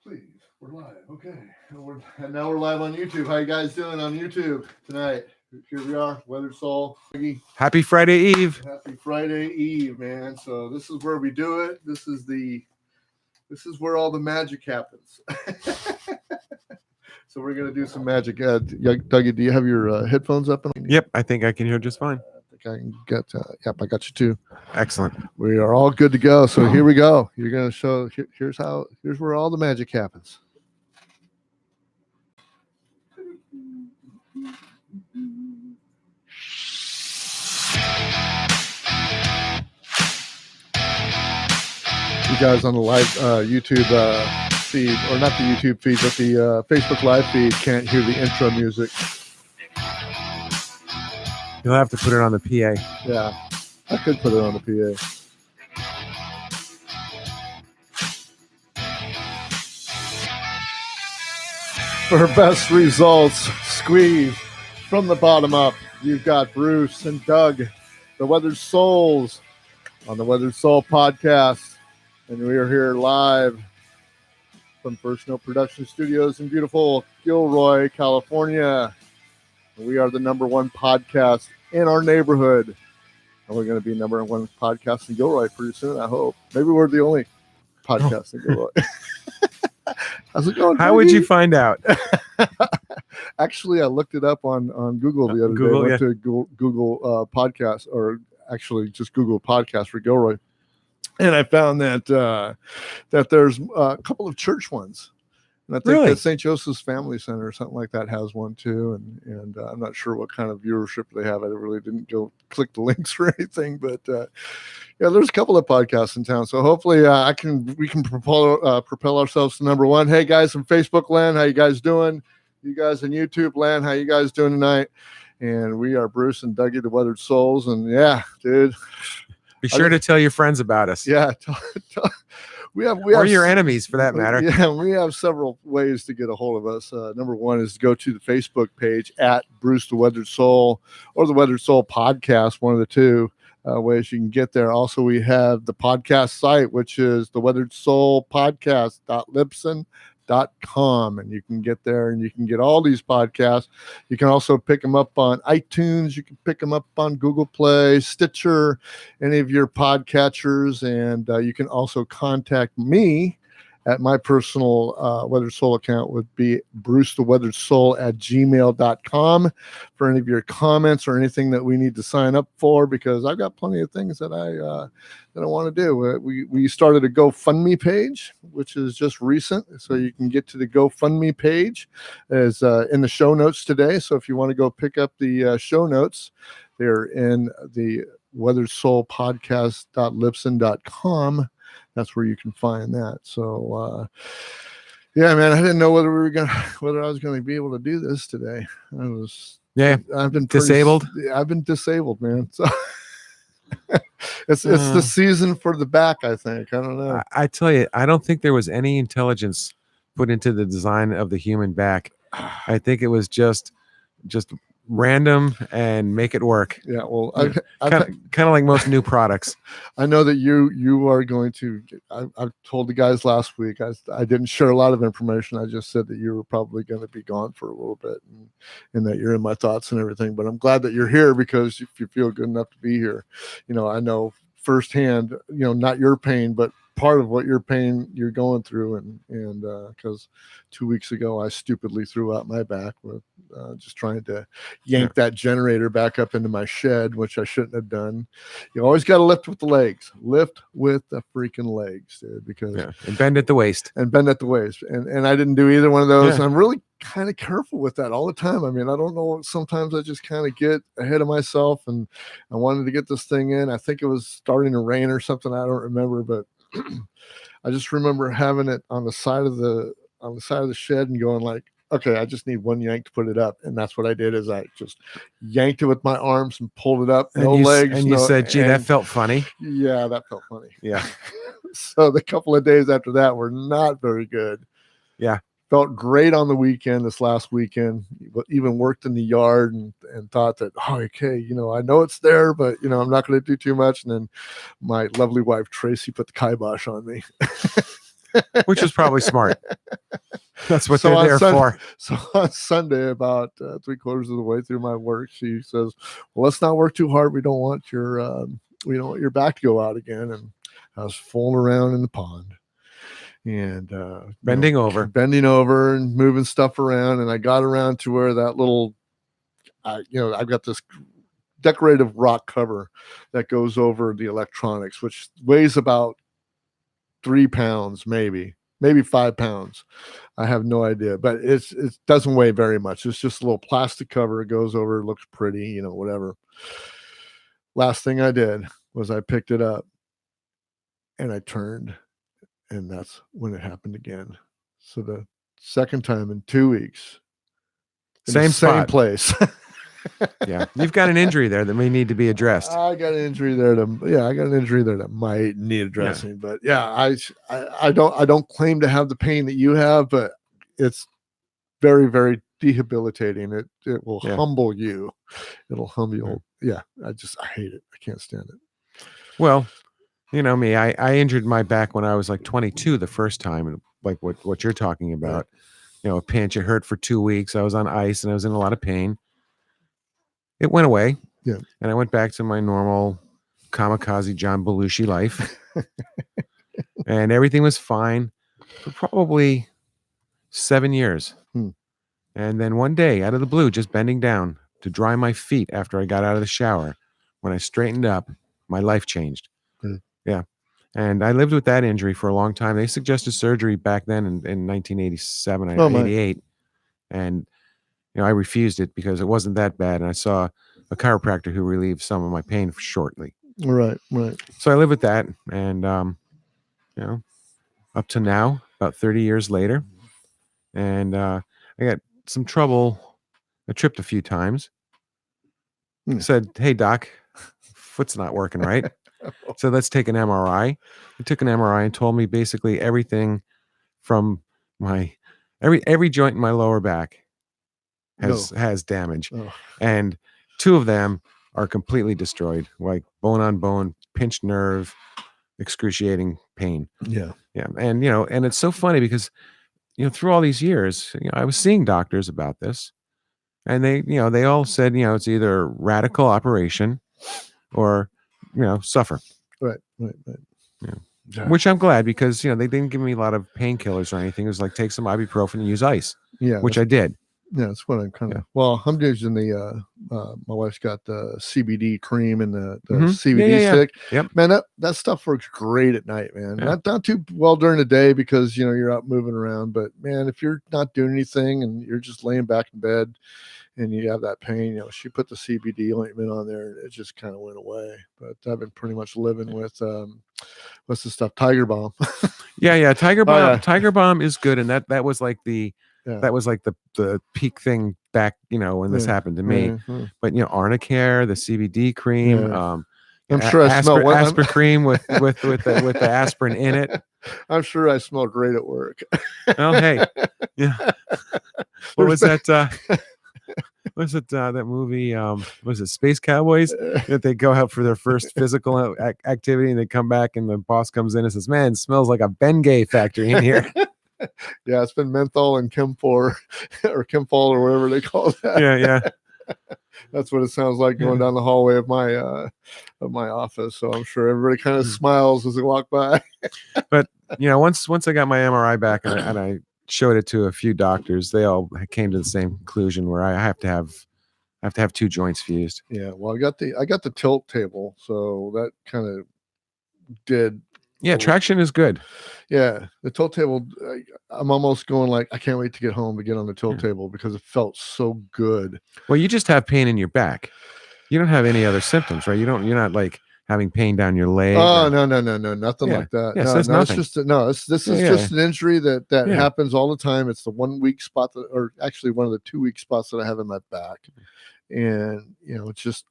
Please, we're live. Okay. And now we're live on YouTube. How you guys doing on YouTube tonight? Here we are, Weathered Soul. Happy Friday Eve. Happy Friday Eve, man. So this is where we do it. This is where all the magic happens. So we're gonna do some magic. Dougie, do you have your headphones up? Yep, I think I can hear just fine. I can get. Yep, I got you too. Excellent. We are all good to go. So here we go. You're gonna show. Here's where all the magic happens. You guys on the live YouTube feed, or not the YouTube feed, but the Facebook live feed, can't hear the intro music. You'll have to put it on the PA. Yeah, I could put it on the PA. For best results, squeeze from the bottom up. You've got Bruce and Doug, the Weathered Souls, on the Weathered Soul podcast. And we are here live from First Note Production Studios in beautiful Gilroy, California. We are the #1 podcast in our neighborhood. And we're going to be #1 podcast in Gilroy pretty soon, I hope. Maybe we're the only podcast in Gilroy. How's it going? How would you find out? Actually, I looked it up on Google the other day. I went to Google podcast, or actually just Google podcast for Gilroy. And I found that there's a couple of church ones. And I think that St. Joseph's Family Center or something like that has one too. And I'm not sure what kind of viewership they have. I really didn't go click the links or anything. But yeah, there's a couple of podcasts in town. So hopefully we can propel ourselves to #1. Hey guys from Facebook land, how you guys doing? You guys in YouTube land, how you guys doing tonight? And we are Bruce and Dougie, the Weathered Souls. And yeah, dude. Be sure to tell your friends about us. Yeah. We have your enemies for that matter. Yeah, we have several ways to get a hold of us. #1 is to go to the Facebook page at Bruce the Weathered Soul or the Weathered Soul podcast, one of the two ways you can get there. Also, we have the podcast site, which is the Weathered Soul podcast.libsyn.com, and you can get there and you can get all these podcasts. You can also pick them up on iTunes. You can pick them up on Google Play, Stitcher, any of your podcatchers. And you can also contact me at my personal Weathered Soul account, would be brucetheweatheredsoul@gmail.com for any of your comments or anything that we need to sign up for, because I've got plenty of things that I want to do. We started a GoFundMe page, which is just recent. So you can get to the GoFundMe page as in the show notes today. So if you want to go pick up the show notes, they're in the Weathered Soul podcast.libsyn.com. That's where you can find that. So, yeah, man, I didn't know whether I was going to be able to do this today. I've been disabled. I've been disabled, man. So it's the season for the back, I think. I don't know. I tell you, I don't think there was any intelligence put into the design of the human back. I think it was just random and make it work. Yeah, well, kind of like most new products. I know that you are going to. I told the guys last week. I didn't share a lot of information. I just said that you were probably going to be gone for a little bit, and that you're in my thoughts and everything. But I'm glad that you're here, because if you feel good enough to be here, I know firsthand. Not your pain, but part of what you're going through, and because 2 weeks ago I stupidly threw out my back with just trying to yank that generator back up into my shed, which I shouldn't have done. You always got to lift with the legs. Lift with the freaking legs, dude, because and bend at the waist. And I didn't do either one of those. I'm really kind of careful with that all the time. I mean, I don't know, sometimes I just kind of get ahead of myself, and I wanted to get this thing in. I think it was starting to rain or something, I don't remember, but I just remember having it on the side of the shed and going like, okay, I just need one yank to put it up. And that's what I did, is I just yanked it with my arms and pulled it up. Legs. And you said, gee, that felt funny. Yeah, that felt funny. Yeah. So the couple of days after that were not very good. Yeah. Felt great on the weekend, this last weekend, even worked in the yard and thought that, oh, okay, I know it's there, but, I'm not going to do too much. And then my lovely wife, Tracy, put the kibosh on me. which was probably smart. That's what they're there for. So on Sunday, about 3/4 of the way through my work, she says, "Well, let's not work too hard. We don't want your back to go out again." And I was fooling around in the pond and bending over and moving stuff around. And I got around to where that little, I've got this decorative rock cover that goes over the electronics, which weighs about 3 pounds, maybe 5 pounds. I have no idea, but it doesn't weigh very much. It's just a little plastic cover. It goes over, it looks pretty, whatever. Last thing I did was I picked it up and I turned, and that's when it happened again. So the second time in 2 weeks, same place. Yeah, you've got an injury there that may need to be addressed. I got an injury there that might need addressing. Yeah. But yeah, I don't claim to have the pain that you have, but it's very, very debilitating. It will humble you. It'll humble you. Yeah, I hate it. I can't stand it. Well, you know me, I injured my back when I was like 22 the first time, and like what you're talking about. Right. A pinch. It hurt for 2 weeks. I was on ice and I was in a lot of pain. It went away. Yeah. And I went back to my normal kamikaze John Belushi life. And everything was fine for probably 7 years. And then one day, out of the blue, just bending down to dry my feet after I got out of the shower, when I straightened up, my life changed. Yeah. And I lived with that injury for a long time. They suggested surgery back then in 1987, 88. And I refused it because it wasn't that bad. And I saw a chiropractor who relieved some of my pain shortly. Right. So I live with that. And, up to now, about 30 years later. And I got some trouble. I tripped a few times. Said, "Hey, doc, foot's not working right." So let's take an MRI. He took an MRI and told me basically everything from my every joint in my lower back has damage. And 2 of them are completely destroyed, like bone on bone, pinched nerve, excruciating pain. Yeah. And and it's so funny because through all these years, I was seeing doctors about this, and they all said it's either radical operation or suffer. Right. Yeah. Which I'm glad, because they didn't give me a lot of painkillers or anything. It was like, take some ibuprofen and use ice. Yeah, which I did. Yeah, that's what I'm kind of. Well, I'm using the. My wife's got the CBD cream and the CBD stick. Yep. Man, that stuff works great at night, man. Yeah. Not too well during the day because you're out moving around. But man, if you're not doing anything and you're just laying back in bed and you have that pain, she put the CBD ointment on there and it just kind of went away. But I've been pretty much living with what's the stuff? Tiger Balm. Yeah, Tiger Balm. Oh, yeah. Tiger Balm is good, and that was like the. Yeah. That was like the peak thing back, when this happened to me. But Arnicare, the CBD cream, I'm sure I smell aspirin cream with the aspirin in it. I'm sure I smell great at work. Oh, hey, yeah. What was that? Was it that movie? Was it Space Cowboys? That they go out for their first physical activity and they come back and the boss comes in and says, "Man, it smells like a Bengay factory in here." Yeah, it's been menthol and Chemfor or Chemfol or whatever they call that. Yeah. That's what it sounds like going down the hallway of my office. So I'm sure everybody kind of smiles as they walk by. But once I got my MRI back and I showed it to a few doctors, they all came to the same conclusion where I have to have 2 joints fused. Yeah. Well, I got the tilt table, so that kind of did. Yeah, traction is good. Yeah, the tilt table, I'm almost going like, I can't wait to get home to get on the tilt table because it felt so good. Well, you just have pain in your back. You don't have any other symptoms, right? You're not like having pain down your leg. Oh, no, nothing like that. Yeah, no, so it's nothing. This is just an injury that happens all the time. It's the 1 weak spot or actually one of the 2 weak spots that I have in my back. And, it's just,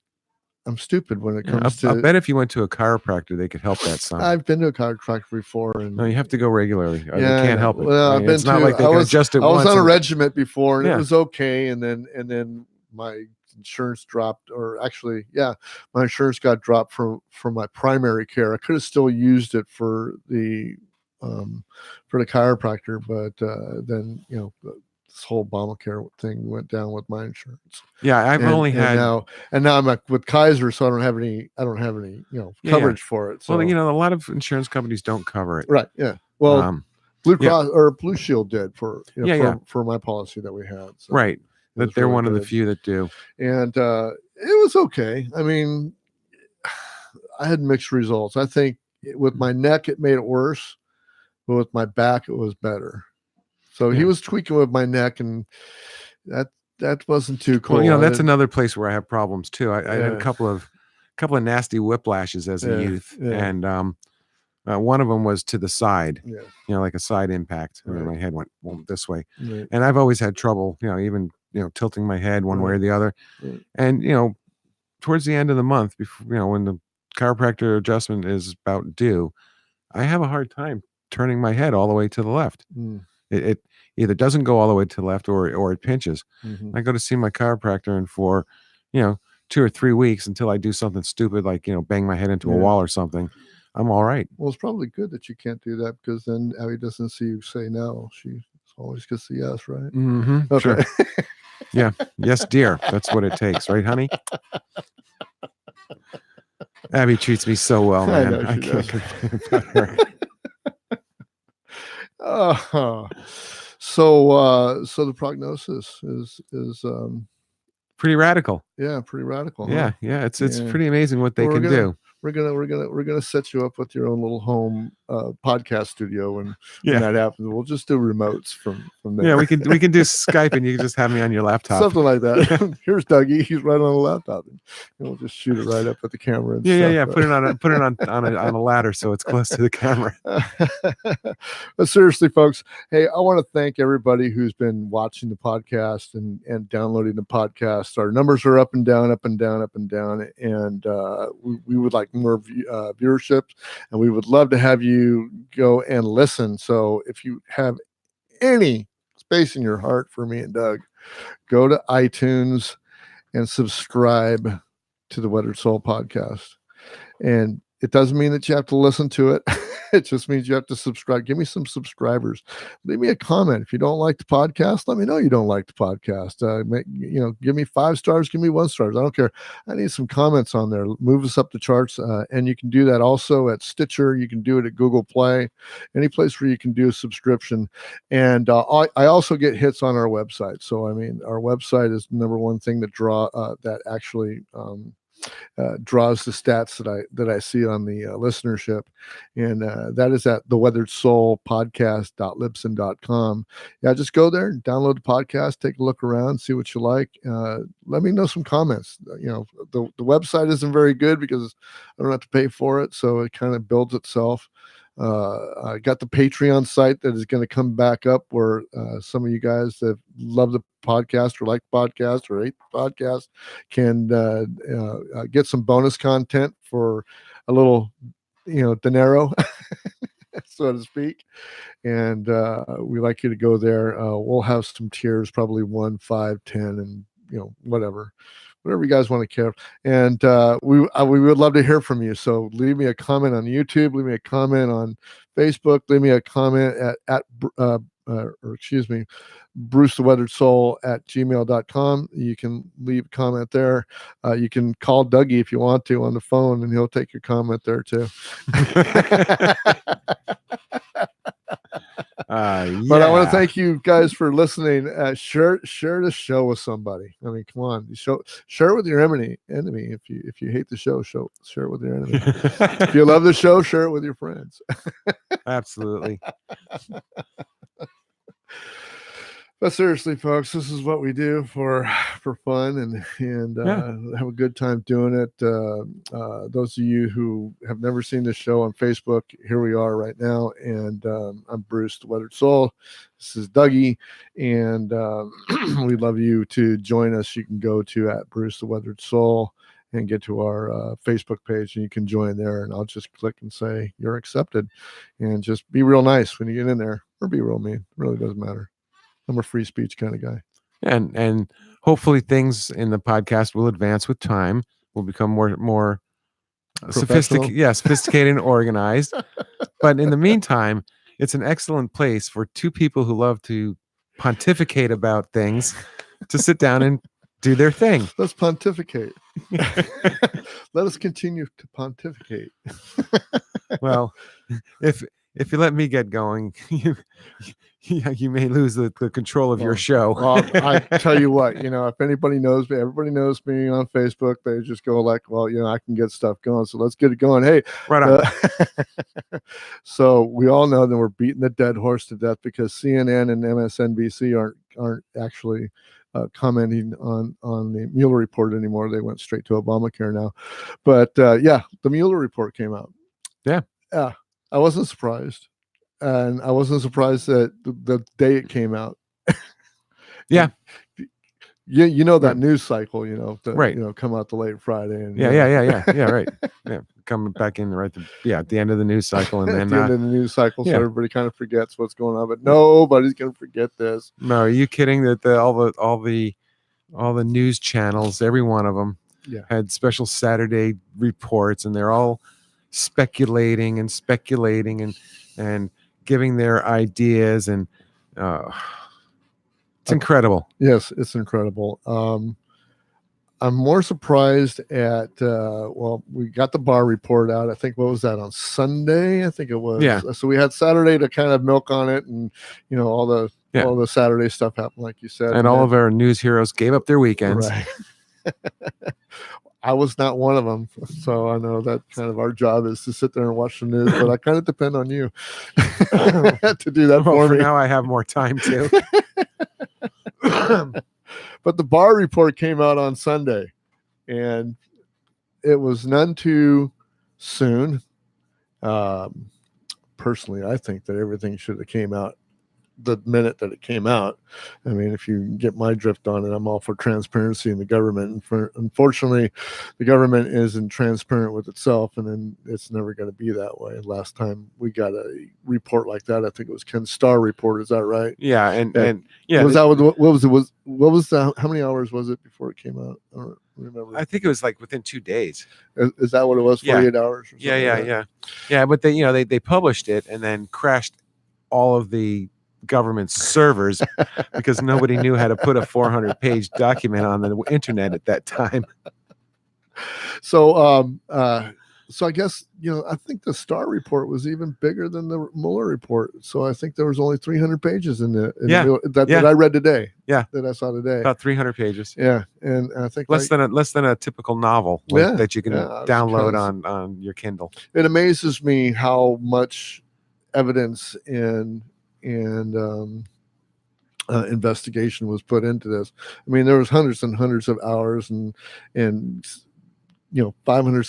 I'm stupid when it comes to. I bet if you went to a chiropractor, they could help that son. I've been to a chiropractor before, and no, you have to go regularly. They can't help it. Well, I've been it's not like they can adjust it. I was on a regiment before, and it was okay, and then my insurance dropped, or actually, my insurance got dropped from my primary care. I could have still used it for the for the chiropractor, but then this whole Obamacare thing went down with my insurance. Yeah, I've only had now I'm with Kaiser, so I don't have any coverage for it. So a lot of insurance companies don't cover it. Right. Yeah. Well, Blue Cross or Blue Shield did for my policy that we had. So right. That they're really one of the few that do. And it was okay. I mean, I had mixed results. I think with my neck, it made it worse, but with my back, it was better. So he was tweaking with my neck, and that wasn't too cool. Well, that's another place where I have problems too. I had a couple of nasty whiplashes as a youth, and one of them was to the side, like a side impact. Right. My head went this way, and I've always had trouble, even tilting my head one way or the other. Right. And towards the end of the month, before when the chiropractor adjustment is about due, I have a hard time turning my head all the way to the left. It either doesn't go all the way to the left or it pinches. I go to see my chiropractor, and for 2 or 3 weeks, until I do something stupid like bang my head into a wall or something, I'm all right. Well, it's probably good that you can't do that, because then Abby doesn't see you say no. She always gets the yes, right? Okay. Sure. Yeah. Yes, dear. That's what it takes, right, honey? Abby treats me so well, man. I can't complain about her. So the prognosis is pretty radical. Yeah, pretty radical. Yeah, huh? It's pretty amazing what they can do. We're gonna set you up with your own little home podcast studio when that happens. We'll just do remotes from there. Yeah, we can do Skype, and you can just have me on your laptop. Something like that. Here's Dougie. He's right on the laptop, and we'll just shoot it right up at the camera. And stuff. Put it on a ladder so it's close to the camera. But seriously, folks, hey, I want to thank everybody who's been watching the podcast and downloading the podcast. Our numbers are up and down, up and down, up and down, and we would like more viewership, and we would love to have you go and listen. So if you have any space in your heart for me and Doug, go to iTunes and subscribe to the Weathered Soul podcast. And it doesn't mean that you have to listen to it. It just means you have to subscribe. Give me some subscribers. Leave me a comment. If you don't like the podcast, let me know you don't like the podcast. Give me 5 stars. Give me 1 star. I don't care. I need some comments on there. Move us up the charts. And you can do that also at Stitcher. You can do it at Google Play. Any place where you can do a subscription. And I also get hits on our website. So, I mean, our website is the number one thing that actually draws the stats that I see on the listenership, and that is at theweatheredsoulpodcast.libsyn.com. Yeah, just go there and download the podcast, take a look around, see what you like. Let me know some comments. The website isn't very good because I don't have to pay for it, so it kind of builds itself. I got the Patreon site that is going to come back up, where some of you guys that love the podcast or like the podcast or hate the podcast can get some bonus content for a little, dinero, so to speak. And we like you to go there. We'll have some tiers, probably 1, 5, 10, and whatever you guys want to care. And we would love to hear from you. So leave me a comment on YouTube, leave me a comment on Facebook, leave me a comment at Bruce the Weathered Soul at gmail.com. You can leave a comment there. You can call Dougie if you want to on the phone, and he'll take your comment there too. But I want to thank you guys for listening. Share the show with somebody. I mean, come on, share it with your enemy. If you hate the show, share it with your enemy. If you love the show, share it with your friends. Absolutely. But seriously, folks, this is what we do for fun and have a good time doing it. Those of you who have never seen this show on Facebook, here we are right now. And I'm Bruce the Weathered Soul. This is Dougie, and we'd love you to join us. You can go to at Bruce the Weathered Soul and get to our Facebook page, and you can join there. And I'll just click and say you're accepted, and just be real nice when you get in there, or be real mean. It really doesn't matter. I'm a free speech kind of guy. And hopefully things in the podcast will advance with time. We'll become more sophisticated and organized. But in the meantime, it's an excellent place for two people who love to pontificate about things to sit down and do their thing. Let's pontificate. Let us continue to pontificate. Well, if you let me get going, you may lose the control of your show. Well, I tell you what, if anybody knows me, everybody knows me on Facebook. They just go like, well, I can get stuff going. So let's get it going. Hey, right on. So we all know that we're beating the dead horse to death because CNN and MSNBC aren't actually commenting on the Mueller report anymore. They went straight to Obamacare now. But the Mueller report came out. Yeah. I wasn't surprised. And I wasn't surprised that the day it came out. Yeah. That news cycle, right. Come out the late Friday. And, yeah, right. Yeah. Coming back in at the end of the news cycle. And then at the end of the news cycle, so everybody kind of forgets what's going on. But nobody's going to forget this. No, are you kidding? That all the news channels, every one of them had special Saturday reports, and they're all speculating and giving their ideas, and it's incredible. Yes, it's incredible. I'm more surprised at we got the Barr report out. I think, what was that, on Sunday? I think it was. Yeah. So we had Saturday to kind of milk on it, and all the Saturday stuff happened, like you said. And all of our news heroes gave up their weekends. Right. I was not one of them, so I know that kind of our job is to sit there and watch the news, but I kind of depend on you to do that for me. Now I have more time too. But the Barr report came out on Sunday, and it was none too soon. Personally, I think that everything should have came out the minute that it came out. I mean, if you get my drift on it, I'm all for transparency in the government. And unfortunately, the government isn't transparent with itself, and then it's never going to be that way. Last time we got a report like that, I think it was Ken Starr report. Is that right? Yeah, and was that what was it? What was the, how many hours was it before it came out? I don't remember. I think it was like within 2 days. Is that what it was? 48 hours? Or yeah. But they published it and then crashed all of the government servers because nobody knew how to put a 400-page document on the internet at that time. So I guess I think the Starr report was even bigger than the Mueller report. So I think there was only 300 pages in that I read today. Yeah, that I saw today. About 300 pages. Yeah, and I think less than a typical novel that you can download on your Kindle. It amazes me how much evidence and investigation was put into this. I mean, there was hundreds and hundreds of hours and 500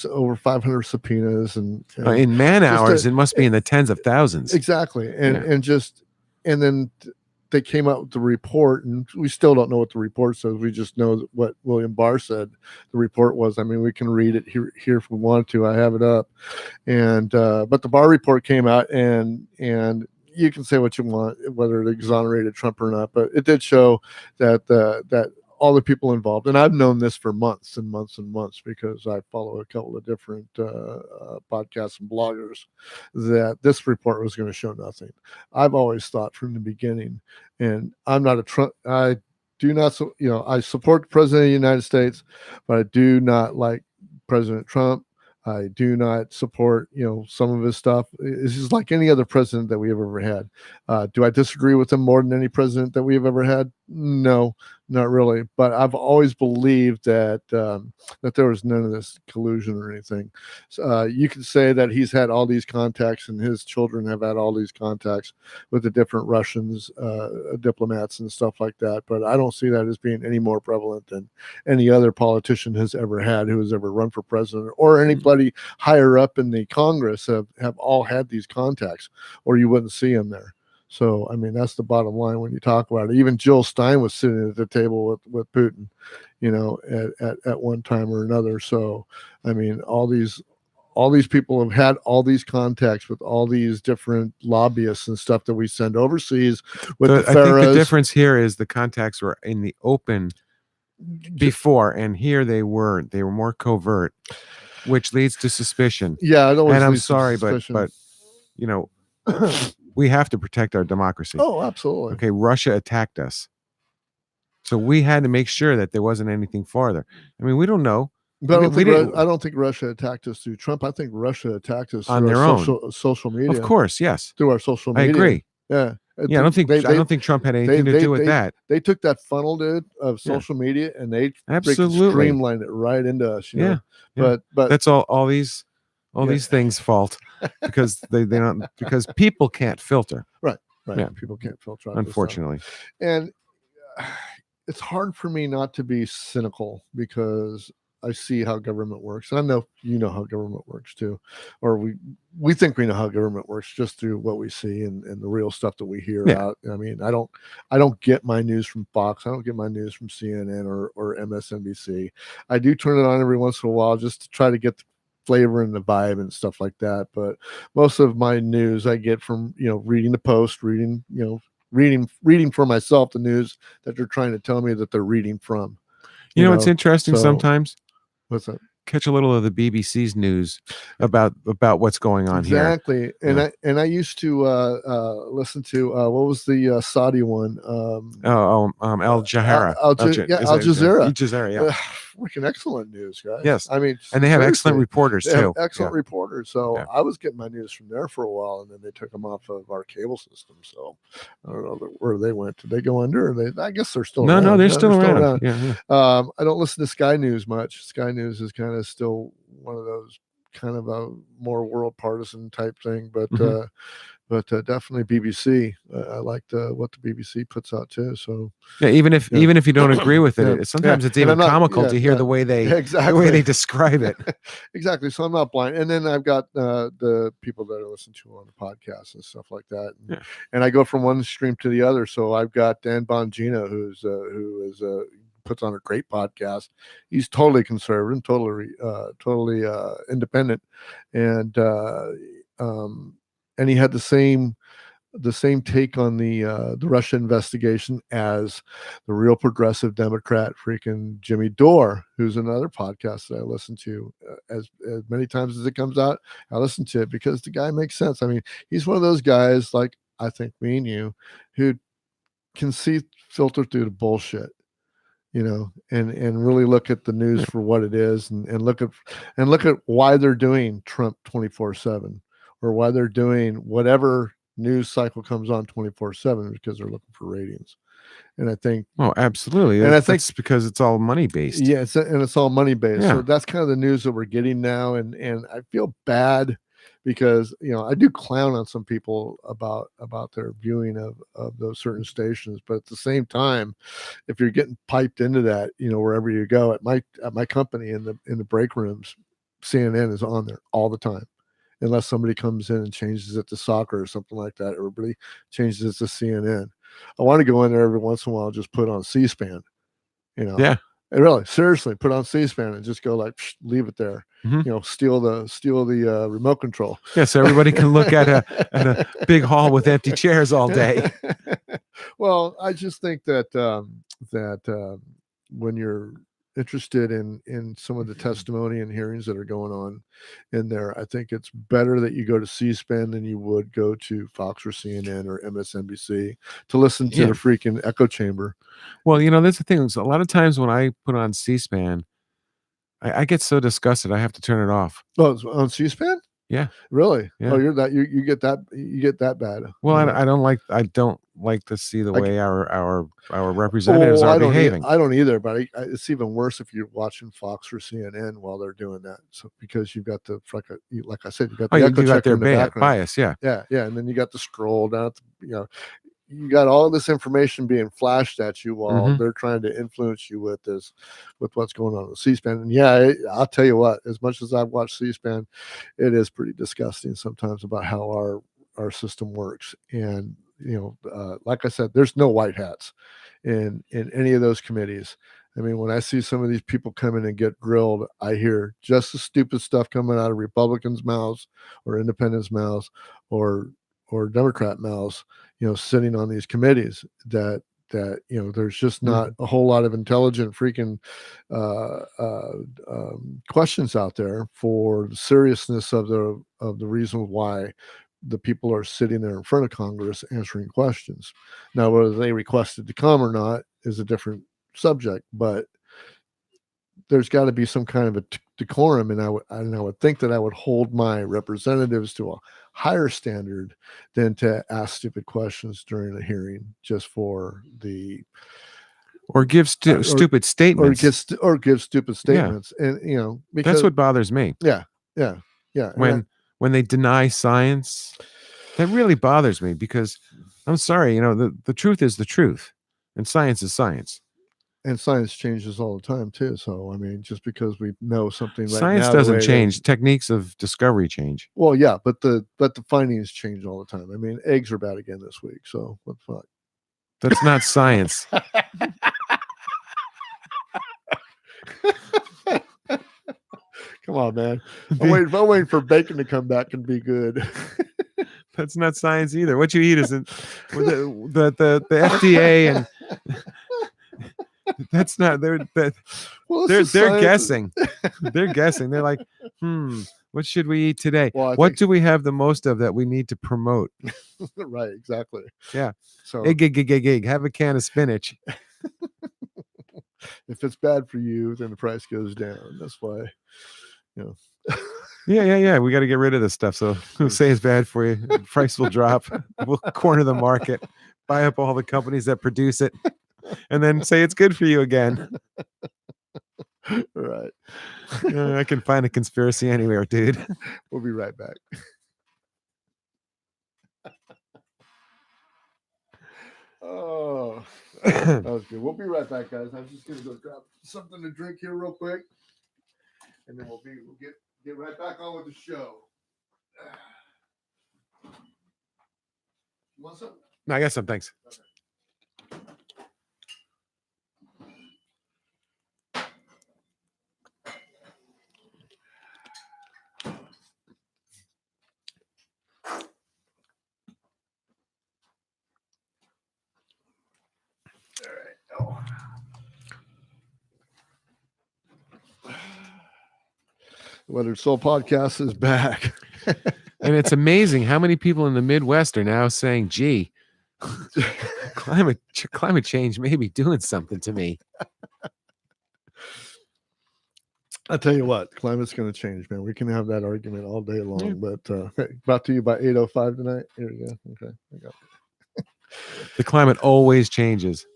subpoenas and in man hours. It must be in the tens of thousands. Exactly, and then they came out with the report, and we still don't know what the report says. We just know what William Barr said the report was. I mean, we can read it here if we want to. I have it up, and but the Barr report came out, and you can say what you want, whether it exonerated Trump or not, but it did show that all the people involved, and I've known this for months and months and months because I follow a couple of different podcasts and bloggers, that this report was going to show nothing. I've always thought from the beginning, and I'm not a Trump. I do not, I support the President of the United States, but I do not like President Trump. I do not support, some of his stuff. It's just like any other president that we have ever had. Do I disagree with him more than any president that we have ever had? No, not really. But I've always believed that there was none of this collusion or anything. So, you can say that he's had all these contacts, and his children have had all these contacts with the different Russians, diplomats and stuff like that. But I don't see that as being any more prevalent than any other politician has ever had who has ever run for president, or anybody higher up in the Congress have all had these contacts, or you wouldn't see them there. So, I mean, that's the bottom line when you talk about it. Even Jill Stein was sitting at the table with Putin, at one time or another. So, I mean, all these people have had all these contacts with all these different lobbyists and stuff that we send overseas with the pharaohs. I think the difference here is the contacts were in the open before, and here they weren't. They were more covert, which leads to suspicion. Yeah, it always and I'm leads sorry, to suspicion. but we have to protect our democracy. Oh, absolutely. Okay, Russia attacked us, so we had to make sure that there wasn't anything farther. I mean, we don't know. But I don't think Russia attacked us through Trump. I think Russia attacked us on through their own social media. Of course, yes. Through our social media. I agree. Yeah. Yeah, I don't think Trump had anything to do with that. They took that funnel, dude, of social media, and they absolutely streamlined it right into us. You know? But that's all these things fault because they don't, because people can't filter. Right. Yeah. People can't filter. Unfortunately. And it's hard for me not to be cynical because I see how government works. And I know you know how government works too, or we think we know how government works just through what we see and the real stuff that we hear out. I mean, I don't get my news from Fox. I don't get my news from CNN or MSNBC. I do turn it on every once in a while just to try to get the flavor and the vibe and stuff like that. But most of my news I get from, reading the Post, reading for myself the news that they're trying to tell me that they're reading from. You know, it's interesting sometimes. What's that? Catch a little of the BBC's news about what's going on here. Exactly. And I used to listen to what was the Saudi one? Al Jazeera. Al Jazeera. Yeah. Freaking excellent news, guys. Yes. I mean, and they have excellent reporters too. Excellent reporters. So I was getting my news from there for a while, and then they took them off of our cable system. So I don't know where they went. Did they go under? I guess they're still around. No, they're still around. Yeah. I don't listen to Sky News much. Sky News is kind of still one of those kind of a more world partisan type thing, but definitely BBC. I like what the BBC puts out too. So even if you don't agree with it, sometimes it's even comical to hear the way they describe it. Exactly. So I'm not blind. And then I've got the people that I listen to on the podcast and stuff like that. And I go from one stream to the other. So I've got Dan Bongino, who is puts on a great podcast. He's totally conservative, totally independent, and he had the same take on the Russia investigation as the real progressive Democrat, freaking Jimmy Dore, who's another podcast that I listen to as many times as it comes out. I listen to it because the guy makes sense. I mean, he's one of those guys like I think me and you who can filter through the bullshit. And really look at the news for what it is, and look at why they're doing Trump 24/7, or why they're doing whatever news cycle comes on 24/7, because they're looking for ratings. And I think, absolutely, and I think it's because it's all money based. Yeah, it's all money based. So that's kind of the news that we're getting now, and I feel bad because I do clown on some people about their viewing of those certain stations, but at the same time, if you're getting piped into that, wherever you go, at my company in the break rooms, CNN is on there all the time, unless somebody comes in and changes it to soccer or something like that. Everybody changes it to CNN. I want to go in there every once in a while, just put on C-SPAN, And really, seriously, put on C-SPAN and just go like, leave it there. Steal the remote control. Yeah, so everybody can look at a big hall with empty chairs all day. Well, I just think that when you're interested in some of the testimony and hearings that are going on in there, I think it's better that you go to C-SPAN than you would go to Fox or CNN or MSNBC to listen to the freaking echo chamber. Well, that's the thing. A lot of times when I put on C-SPAN, I get so disgusted I have to turn it off. Oh, it's on C-SPAN? Yeah. Really? Yeah. Oh, you get that bad. Well, I don't like to see the way our representatives are behaving. I don't either, but it's even worse if you're watching Fox or CNN while they're doing that. So because you've got like I said, you got the echo checker in the background. Bias, yeah, and then you got the scroll down. You got all this information being flashed at you while they're trying to influence you with what's going on with C-SPAN. And I'll tell you what, as much as I've watched C-SPAN, it is pretty disgusting sometimes about how our system works. And, like I said, there's no white hats in any of those committees. I mean, when I see some of these people come in and get grilled, I hear just the stupid stuff coming out of Republicans' mouths or independents' mouths or Democrat mouths, sitting on these committees that there's just not a whole lot of intelligent freaking questions out there for the seriousness of the reason why the people are sitting there in front of Congress answering questions. Now, whether they requested to come or not is a different subject, but there's got to be some kind of a decorum, and I would think that I would hold my representatives to a higher standard than to ask stupid questions during a hearing just for the or give stupid statements or give stupid statements. And because that's what bothers me. Yeah. When they deny science, that really bothers me, because I'm sorry, the truth is the truth, and science is science. And science changes all the time too. So, I mean, just because we know something right science now, doesn't change. Techniques of discovery change. Well, yeah, but the findings change all the time. I mean, eggs are bad again this week. So what the fuck? That's not science. Come on, man. I'm waiting for bacon to come back and be good. That's not science either. What you eat isn't the FDA and that's not they're guessing. They're guessing. They're like, what should we eat today? Well, what do we have the most of that we need to promote? Right, exactly. Yeah. So egg, have a can of spinach. If it's bad for you, then the price goes down. That's why, Yeah. We got to get rid of this stuff. So who say it's bad for you? The price will drop. We'll corner the market, buy up all the companies that produce it, and then say it's good for you again. Right. I can find a conspiracy anywhere, dude. We'll be right back. Oh, that was good. We'll be right back, guys. I'm just gonna go grab something to drink here real quick, and then we'll get right back on with the show. You want some? No, I got some. Thanks. Okay. Weathered Soul Podcast is back. And it's amazing how many people in the Midwest are now saying, gee, climate change may be doing something to me. I'll tell you what, climate's going to change, man. We can have that argument all day long, but brought to you by 8:05 tonight. Here we go. Okay. I got it. The climate always changes.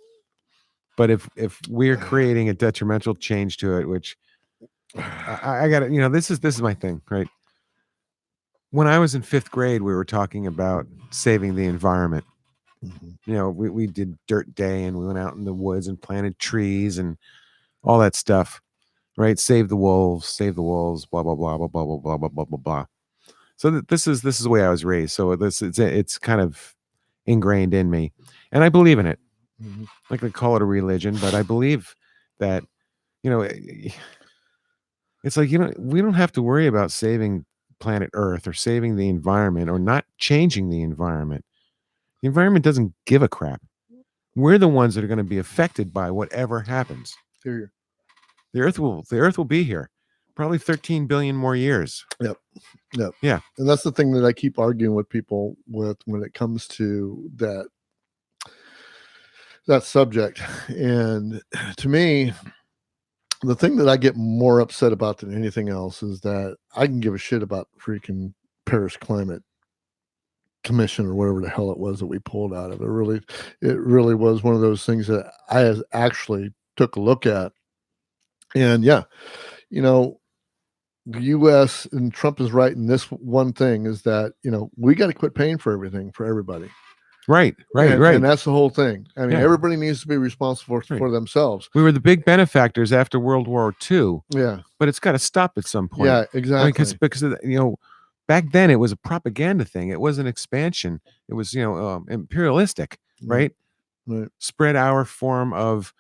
But if we're creating a detrimental change to it, which I got to, this is my thing, right? When I was in 5th grade, we were talking about saving the environment. Mm-hmm. We did Dirt Day, and we went out in the woods and planted trees and all that stuff, right? Save the wolves, blah, blah, blah, blah, blah, blah, blah, blah, blah, blah, blah. So this is the way I was raised. So it's kind of ingrained in me, and I believe in it. Mm-hmm. Like they call it a religion, but I believe that, it's like, we don't have to worry about saving planet Earth or saving the environment or not changing the environment. The environment doesn't give a crap. We're the ones that are going to be affected by whatever happens. Here. The Earth will be here. Probably 13 billion more years. Yep. Yeah. And that's the thing that I keep arguing with people with when it comes to that subject. And to me, the thing that I get more upset about than anything else is that I can give a shit about freaking Paris Climate Commission or whatever the hell it was that we pulled out of it. It really was one of those things that I actually took a look at. And yeah, the U.S. and Trump is right in this one thing is that, we got to quit paying for everything for everybody. Right. And that's the whole thing. I mean, everybody needs to be responsible for themselves. We were the big benefactors after World War II. Yeah. But it's got to stop at some point. Yeah, exactly. Because back then it was a propaganda thing. It was an expansion. It was, imperialistic, right? Right. Spread our form of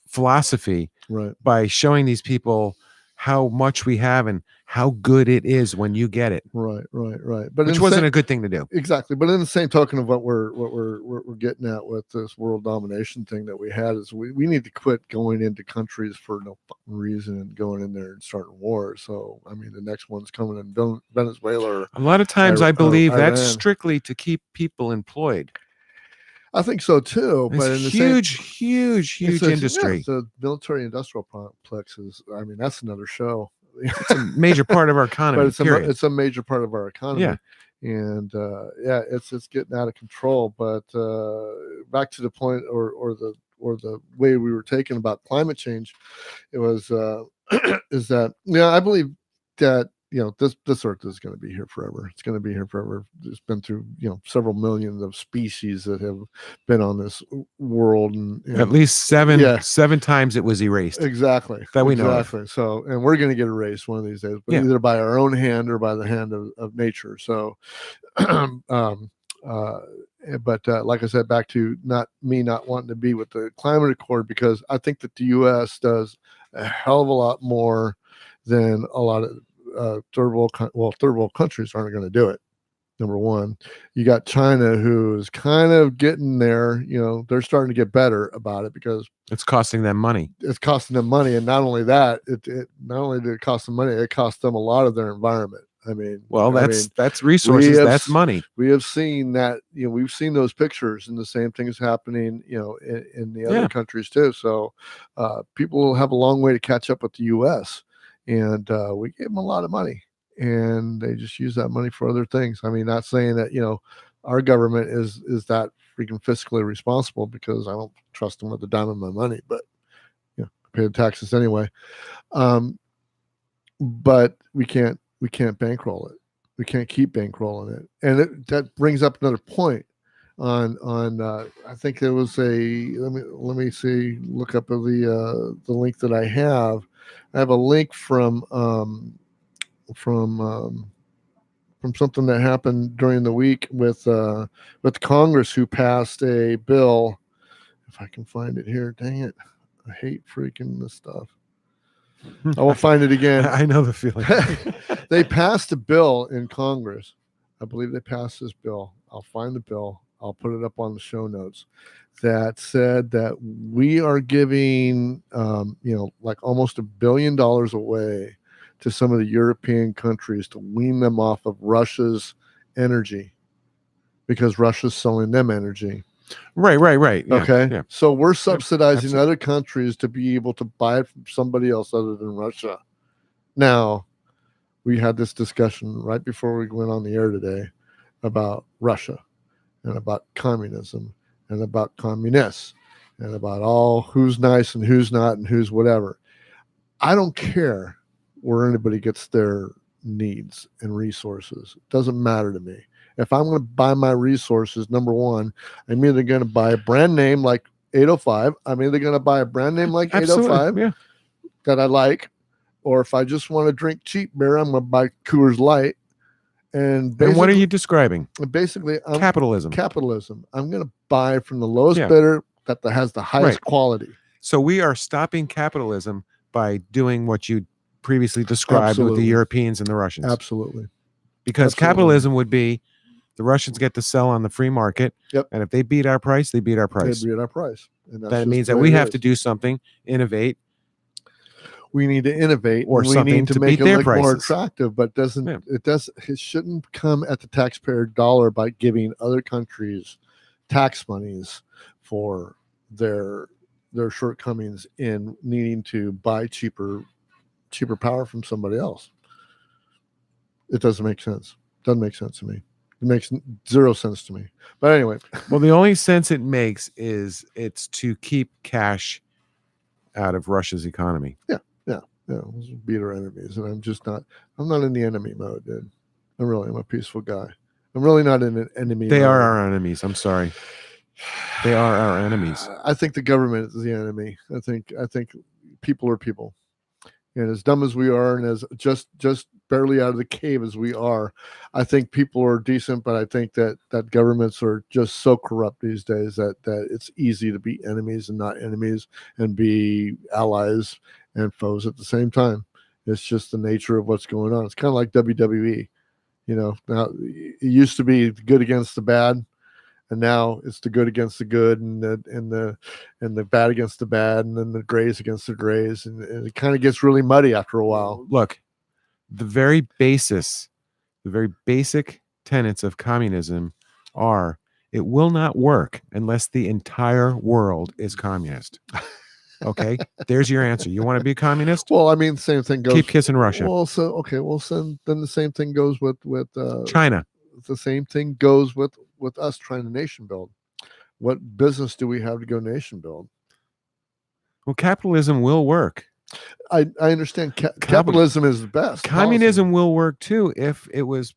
philosophy right. by showing these people how much we have and how good it is when you get it. Right. But which wasn't a good thing to do. Exactly. But in the same token of what we're getting at with this world domination thing that we had is we need to quit going into countries for no fucking reason and going in there and starting wars. So I mean, the next one's coming in Venezuela. A lot of times, I believe that's strictly to keep people employed. I think so too, but it's huge industry. Yeah, the military-industrial complexes. I mean, that's another show. It's a major part of our economy. But it's a major part of our economy. Yeah. And it's getting out of control. But back to the point, or the way we were taking about climate change, it was is that I believe that this Earth is going to be here forever. It's going to be here forever. It's been through several millions of species that have been on this world, and at least seven times it was erased. Exactly. That we know of. So, and we're going to get erased one of these days, but either by our own hand or by the hand of nature. So, but like I said, back to not wanting to be with the climate accord, because I think that the U.S. does a hell of a lot more than a lot of third world countries aren't going to do it. Number one, you got China, who is kind of getting there. They're starting to get better about it because it's costing them money. It's costing them money, and not only that, it not only did it cost them money, it cost them a lot of their environment. I mean, that's resources. That's money. We have seen that. We've seen those pictures, and the same thing is happening. In the other countries too. So, people have a long way to catch up with the U.S. And we gave them a lot of money, and they just use that money for other things. I mean, not saying that our government is that freaking fiscally responsible, because I don't trust them with a dime of my money, but I pay the taxes anyway. But we can't bankroll it. We can't keep bankrolling it, and that brings up another point. On I think there was let me see, look up the link that I have. I have a link from something that happened during the week with Congress, who passed a bill. If I can find it here, dang it! I hate freaking this stuff. I will find it again. I know the feeling. They passed a bill in Congress. I believe they passed this bill. I'll find the bill. I'll put it up on the show notes. That said that we are giving, like almost $1 billion away to some of the European countries to wean them off of Russia's energy, because Russia's selling them energy. Right. Yeah, okay. Yeah. So we're subsidizing other countries to be able to buy it from somebody else other than Russia. Now, we had this discussion right before we went on the air today about Russia and about communism and about communists and about all who's nice and who's not and who's whatever. I don't care where anybody gets their needs and resources. It doesn't matter to me. If I'm going to buy my resources, number one, I'm either going to buy a brand name like 805. I'm either going to buy a brand name like 805 that I like, or if I just want to drink cheap beer, I'm going to buy Coors Light. And what are you describing? Basically, capitalism. I'm going to buy from the lowest bidder that has the highest quality. So we are stopping capitalism by doing what you previously described with the Europeans and the Russians. Absolutely. Because capitalism would be the Russians get to sell on the free market. Yep. And if they beat our price, they beat our price. They beat our price. And that means that we have to do something, innovate. We need to innovate, or we something need to make beat it their look prices. more attractive, but it shouldn't come at the taxpayer dollar by giving other countries tax monies for their shortcomings in needing to buy cheaper power from somebody else. It doesn't make sense. Doesn't make sense to me. It makes zero sense to me. But anyway. Well, the only sense it makes is it's to keep cash out of Russia's economy. Let's beat our enemies. And I'm not in the enemy mode, dude. I'm a peaceful guy. I'm really not in an enemy mode. They are our enemies. I'm sorry. They are our enemies. I think the government is the enemy. I think people are people. And as dumb as we are, and as just barely out of the cave as we are, I think people are decent, but I think that governments are just so corrupt these days that it's easy to be enemies and not enemies, and be allies and foes at the same time. It's just the nature of what's going on. It's kind of like WWE. Now it used to be good against the bad, and now it's the good against the good, and the bad against the bad, and then the grays against the grays, and it kind of gets really muddy after a while. Look, the very basic tenets of communism are: it will not work unless the entire world is communist. Okay, there's your answer. You want to be a communist? Well, I mean, the same thing goes. Keep kissing Russia. Well, then the same thing goes with China. The same thing goes with us trying to nation build. What business do we have to go nation build? Well, capitalism will work. I understand capitalism is the best. Communism will work too if it was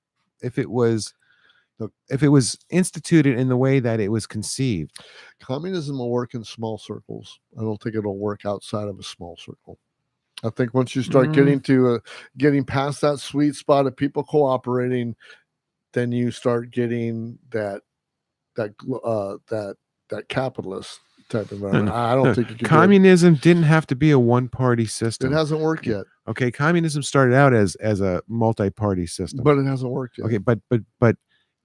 instituted in the way that it was conceived. Communism will work in small circles. I don't think it'll work outside of a small circle. I think once you start getting past that sweet spot of people cooperating, then you start getting that capitalist type of environment. I don't think you can. Communism didn't have to be a one-party system. It hasn't worked yet. Okay, communism started out as a multi-party system, but it hasn't worked yet. Okay, but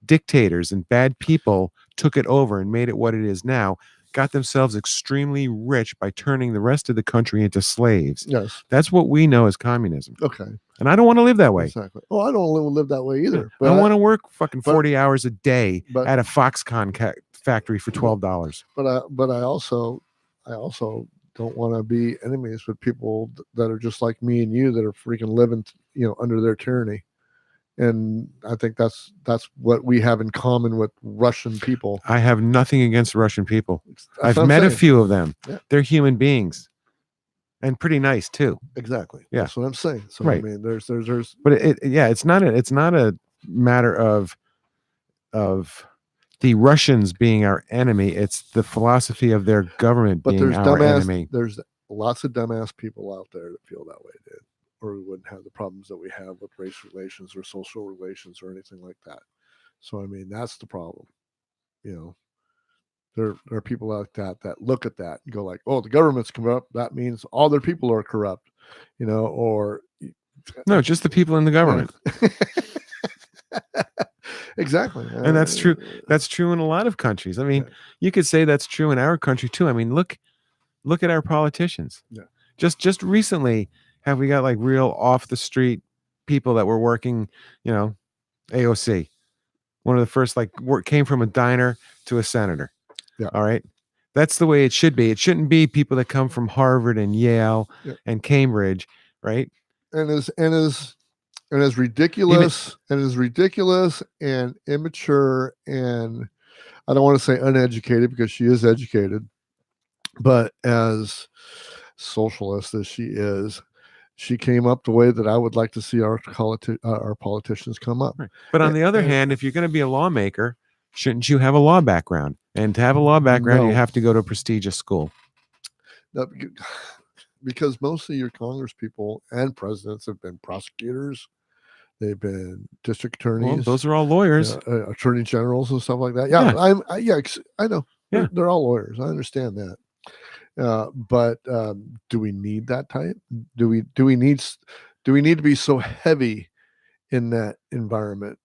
dictators and bad people took it over and made it what it is now, got themselves extremely rich by turning the rest of the country into slaves. Yes. That's what we know as communism. Okay. And I don't want to live that way. Exactly. Well, I don't live that way either. But I want to work fucking 40 hours a day at a Foxconn factory for $12. But I also don't want to be enemies with people that are just like me and you that are freaking living, under their tyranny. And I think that's what we have in common with Russian people. I have nothing against Russian people. I've met a few of them. Yeah. They're human beings, and pretty nice too. Exactly. Yeah, that's what I'm saying. So right. I mean, there's. But it's not a matter of the Russians being our enemy. It's the philosophy of their government being our enemy. There's lots of dumbass people out there that feel that way, dude. Or we wouldn't have the problems that we have with race relations or social relations or anything like that. So, I mean, that's the problem. There are people like that look at that and go like, oh, the government's corrupt. That means all their people are corrupt, or. No, just the people in the government. Exactly. And that's true. That's true in a lot of countries. I mean, you could say that's true in our country too. I mean, look at our politicians. Yeah. Just recently, have we got like real off the street people that were working, AOC. One of the first came from a diner to a senator. Yeah. All right. That's the way it should be. It shouldn't be people that come from Harvard and Yale and Cambridge, right? And as ridiculous and immature, and I don't want to say uneducated because she is educated, but as socialist as she is, she came up the way that I would like to see our politicians come up. Right. But on the other hand, if you're going to be a lawmaker, shouldn't you have a law background? And to have a law background, you have to go to a prestigious school. No, because most of your Congress people and presidents have been prosecutors. They've been district attorneys. Well, those are all lawyers, attorney generals and stuff like that. Yeah, I know. Yeah. They're all lawyers. I understand that. But do we need that type? Do we need to be so heavy in that environment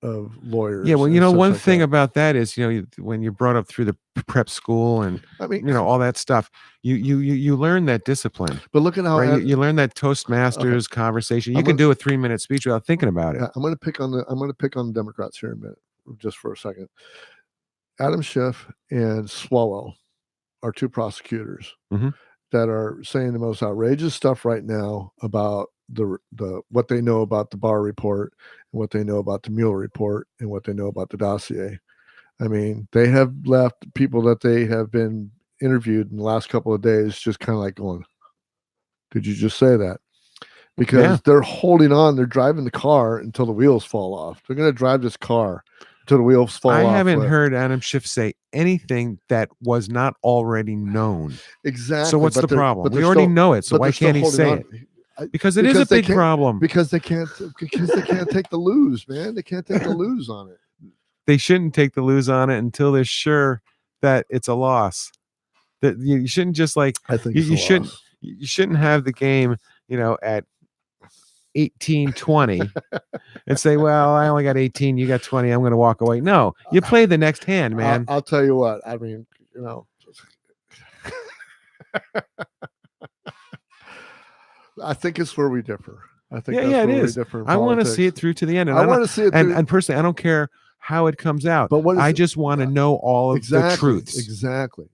of lawyers? Yeah, well, one thing about that is, when you're brought up through the prep school and all that stuff, you learn that discipline. But look at how you learn that Toastmasters conversation. You can do a 3-minute speech without thinking about it. I'm going to pick on the Democrats here a minute, just for a second. Adam Schiff and Swallow are two prosecutors that are saying the most outrageous stuff right now about the what they know about the Barr report and what they know about the Mueller report and what they know about the dossier. I mean, they have left people that they have been interviewed in the last couple of days just kind of like going, did you just say that? Because they're holding on. They're driving the car until the wheels fall off. They're going to drive this car until the wheels fall off. I haven't heard Adam Schiff say anything that was not already known. Exactly. So what's the problem? We already know it. So why can't he say it? Because it is a big problem. Because they can't take the lose, man. They can't take the lose on it. They shouldn't take the lose on it until they're sure that it's a loss. That you shouldn't just I think you shouldn't have the game, at 18-20 and say, well, I only got 18, you got 20, I'm going to walk away. No, you play the next hand, man. I'll tell you what. I mean, you know, I think it's where we differ. I think that's where we differ in politics. I want to see it through to the end. And I want to see it through. And personally, I don't care how it comes out. But I just want to know all of the truths. Exactly.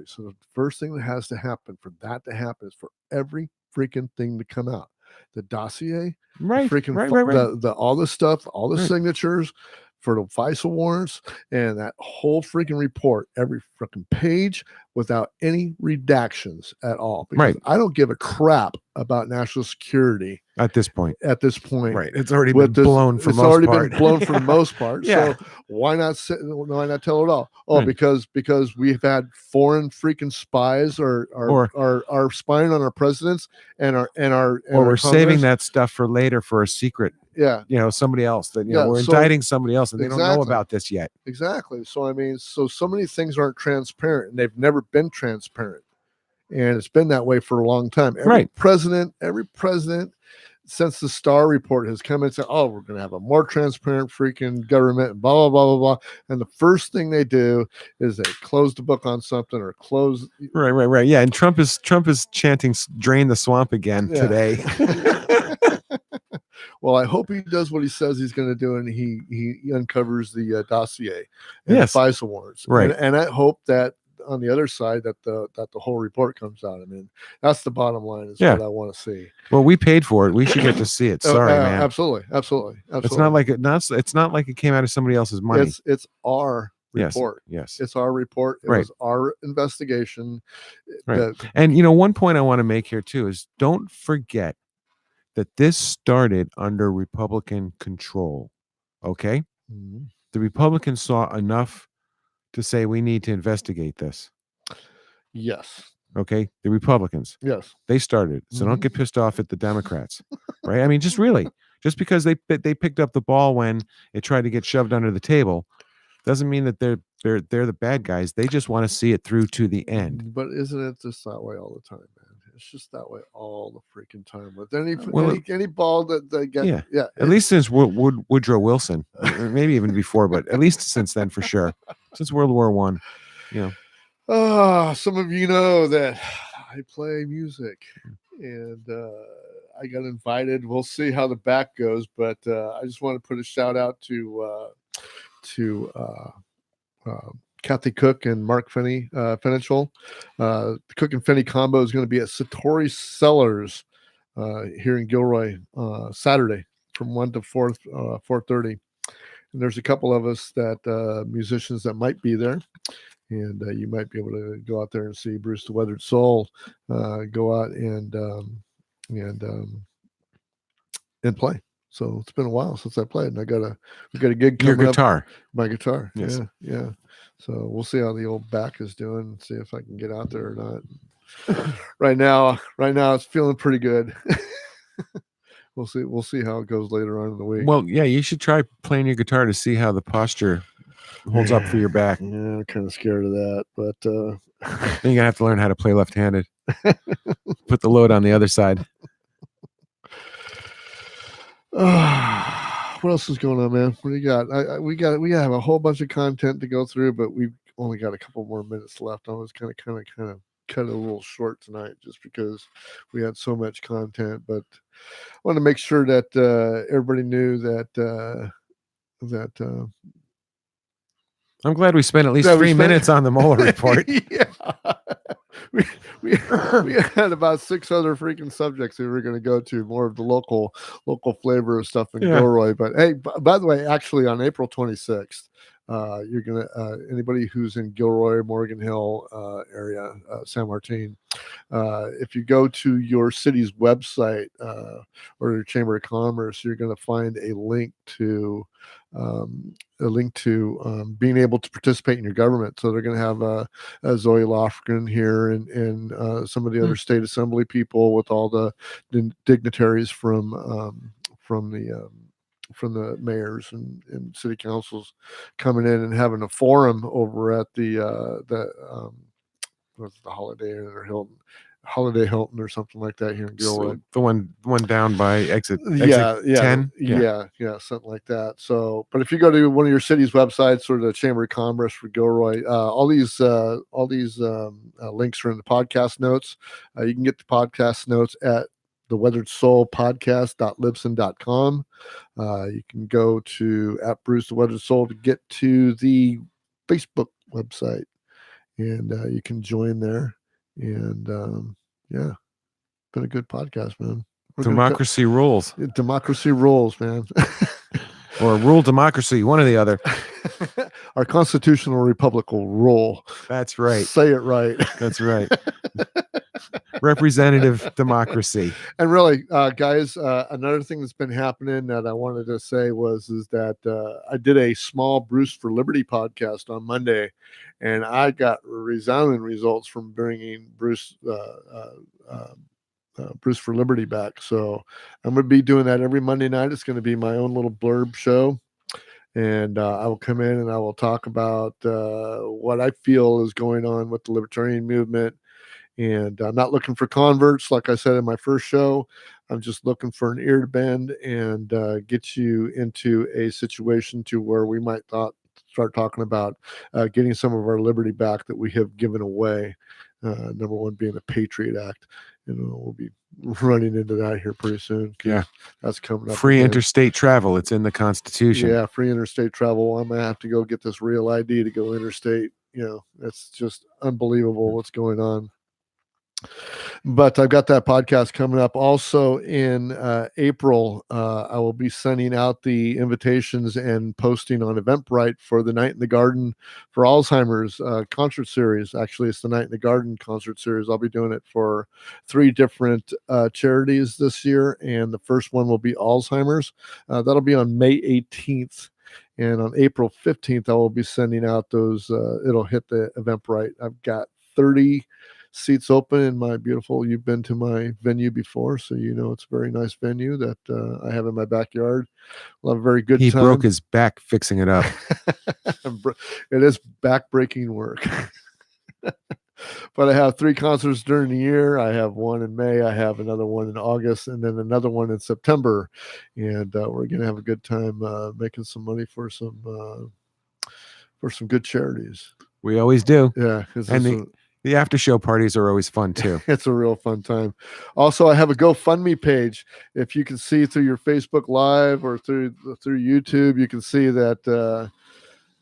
So the first thing that has to happen for that to happen is for every freaking thing to come out. The dossier, right? The all the stuff, all the signatures for the FISA warrants, and that whole freaking report, every freaking page, without any redactions at all. Because I don't give a crap about national security at this point. Right, it's already been blown for the most part. Yeah. So why not tell it all? Oh, because we've had foreign freaking spies or spying on our presidents and we're saving that stuff for later for a secret. Yeah, somebody else that we're indicting somebody else, and they don't know about this yet. Exactly. So I mean, so many things aren't transparent, and they've never been transparent, and it's been that way for a long time. Every president since the Starr report has come and said, "Oh, we're going to have a more transparent freaking government," and blah blah blah blah blah. And the first thing they do is they close the book on something or close. Right. Yeah, and Trump is chanting "Drain the swamp" again today. Well, I hope he does what he says he's going to do, and he uncovers the dossier and the FISA warrants. Right. And I hope that on the other side that the whole report comes out. I mean, that's the bottom line is what I want to see. Well, we paid for it. We should get to see it. Sorry, man. Absolutely. It's not like it came out of somebody else's money. It's our report. Yes. It's our report. It was our investigation. Right. And one point I want to make here too is don't forget that this started under Republican control, okay? Mm-hmm. The Republicans saw enough to say we need to investigate this. Yes. Okay? The Republicans. Yes. They started. So don't get pissed off at the Democrats, right? I mean, just because they picked up the ball when it tried to get shoved under the table doesn't mean that they're the bad guys. They just want to see it through to the end. But isn't it just that way all the time, man? It's just that way all the freaking time. With any ball that they get, At least since Woodrow Wilson, maybe even before, but at least since then for sure. Since World War I. Some of you know that I play music, and I got invited. We'll see how the back goes, but I just want to put a shout out to Kathy Cook and Mark Fenichel. The Cook and Finney combo is going to be at Satori Cellars here in Gilroy Saturday from 1 to 4:30. And there's a couple of us that musicians that might be there, and you might be able to go out there and see Bruce the Weathered Soul go out and play. So it's been a while since I played, and we got a gig coming up. My guitar. Yes. Yeah. So we'll see how the old back is doing, and see if I can get out there or not. Right now it's feeling pretty good. We'll see how it goes later on in the week. Well, yeah, you should try playing your guitar to see how the posture holds up for your back. Yeah, I'm kind of scared of that, but then you're gonna have to learn how to play left-handed. Put the load on the other side. What else is going on, man? What do you got? We have a whole bunch of content to go through, but we've only got a couple more minutes left. I was kind of cut it a little short tonight just because we had so much content, but I want to make sure that everybody knew that I'm glad we spent at least 3 minutes on the Mueller report. Yeah. We had about 6 other freaking subjects that we were going to go to, more of the local flavor of stuff in Gilroy. But hey, by the way, actually on April 26th, you're gonna anybody who's in Gilroy, Morgan Hill area, San Martin, if you go to your city's website or your Chamber of Commerce, you're going to find a link to being able to participate in your government. So they're going to have Zoe Lofgren here and some of the other state assembly people with all the dignitaries from the mayors and city councils coming in and having a forum over at the Holiday Inn or Hilton Holiday Hilton or something like that here in Gilroy. The one down by exit 10. Yeah, something like that. So, but if you go to one of your city's websites or the Chamber of Commerce for Gilroy, all these links are in the podcast notes. You can get the podcast notes at the Weathered Soul podcast.libsyn.com. You can go to at Bruce the Weathered Soul to get to the Facebook website, and you can join there. And been a good podcast, man. Democracy rules. Democracy rules, man. Or rule democracy, one or the other. Our constitutional republic will rule. That's right. Say it right. That's right. Representative democracy. And really, guys, another thing that's been happening that I wanted to say is that I did a small Bruce for Liberty podcast on Monday, and I got resounding results from bringing Bruce for Liberty back. So I'm going to be doing that every Monday night. It's going to be my own little blurb show. And I will come in and I will talk about what I feel is going on with the libertarian movement. And I'm not looking for converts, like I said in my first show. I'm just looking for an ear to bend and get you into a situation to where we might start talking about getting some of our liberty back that we have given away. Number one being the Patriot Act. We'll be running into that here pretty soon. Yeah, that's coming up. Free interstate travel. It's in the Constitution. Yeah, free interstate travel. I'm gonna have to go get this real ID to go interstate. It's just unbelievable what's going on. But I've got that podcast coming up. Also in April, I will be sending out the invitations and posting on Eventbrite for the Night in the Garden for Alzheimer's concert series. Actually, it's the Night in the Garden concert series. I'll be doing it for 3 different charities this year, and the first one will be Alzheimer's. That'll be on May 18th. And on April 15th, I will be sending out those. It'll hit the Eventbrite. I've got 30 seats open in my beautiful, you've been to my venue before, so it's a very nice venue that I have in my backyard. We'll have a very good time. He broke his back fixing it up. It is back-breaking work. But I have 3 concerts during the year. I have one in May, I have another one in August, and then another one in September. And we're going to have a good time making some money for some good charities. We always do. Yeah. And the after show parties are always fun too. It's a real fun time. Also, I have a GoFundMe page. If you can see through your Facebook Live or through YouTube, you can see that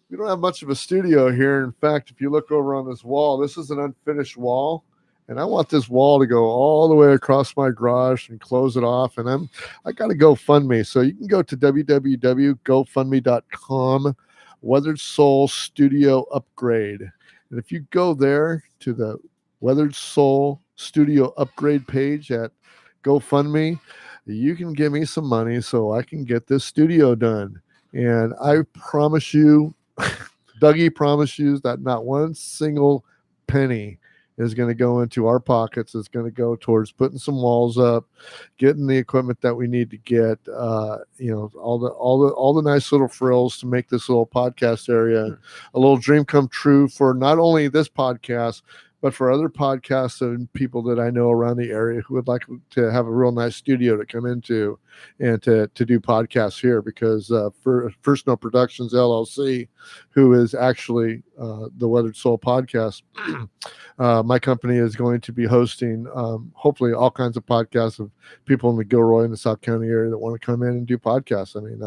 we don't have much of a studio here. In fact, if you look over on this wall, this is an unfinished wall. And I want this wall to go all the way across my garage and close it off. And I got a GoFundMe. So you can go to www.gofundme.com, Weathered Soul Studio Upgrade. And if you go there to the Weathered Soul Studio Upgrade page at GoFundMe, you can give me some money so I can get this studio done. And I promise you, Dougie promise you that not one single penny is going to go into our pockets. It's going to go towards putting some walls up, getting the equipment that we need to get, all the nice little frills to make this little podcast area a little dream come true for not only this podcast, but for other podcasts and people that I know around the area who would like to have a real nice studio to come into and to do podcasts here. Because for First Note Productions LLC, who is actually the Weathered Soul podcast, my company is going to be hosting hopefully all kinds of podcasts of people in the Gilroy and the South County area that want to come in and do podcasts. I mean,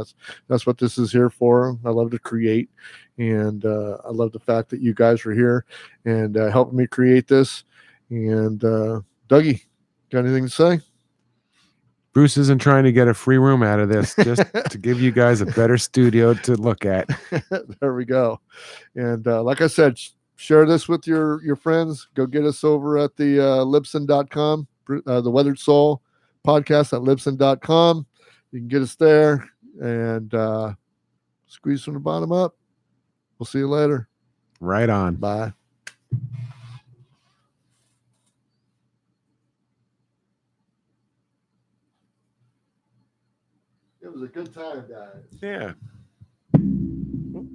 that's what this is here for. I love to create, and I love the fact that you guys are here and helping me create this. And Dougie, got anything to say? Bruce isn't trying to get a free room out of this, just to give you guys a better studio to look at. There we go. And like I said, share this with your friends. Go get us over at the libsyn.com, the Weathered Soul podcast at libsyn.com. You can get us there and squeeze from the bottom up. We'll see you later. Right on. Bye. It was a good time, guys. Yeah. Woo.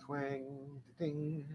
Twang, ding.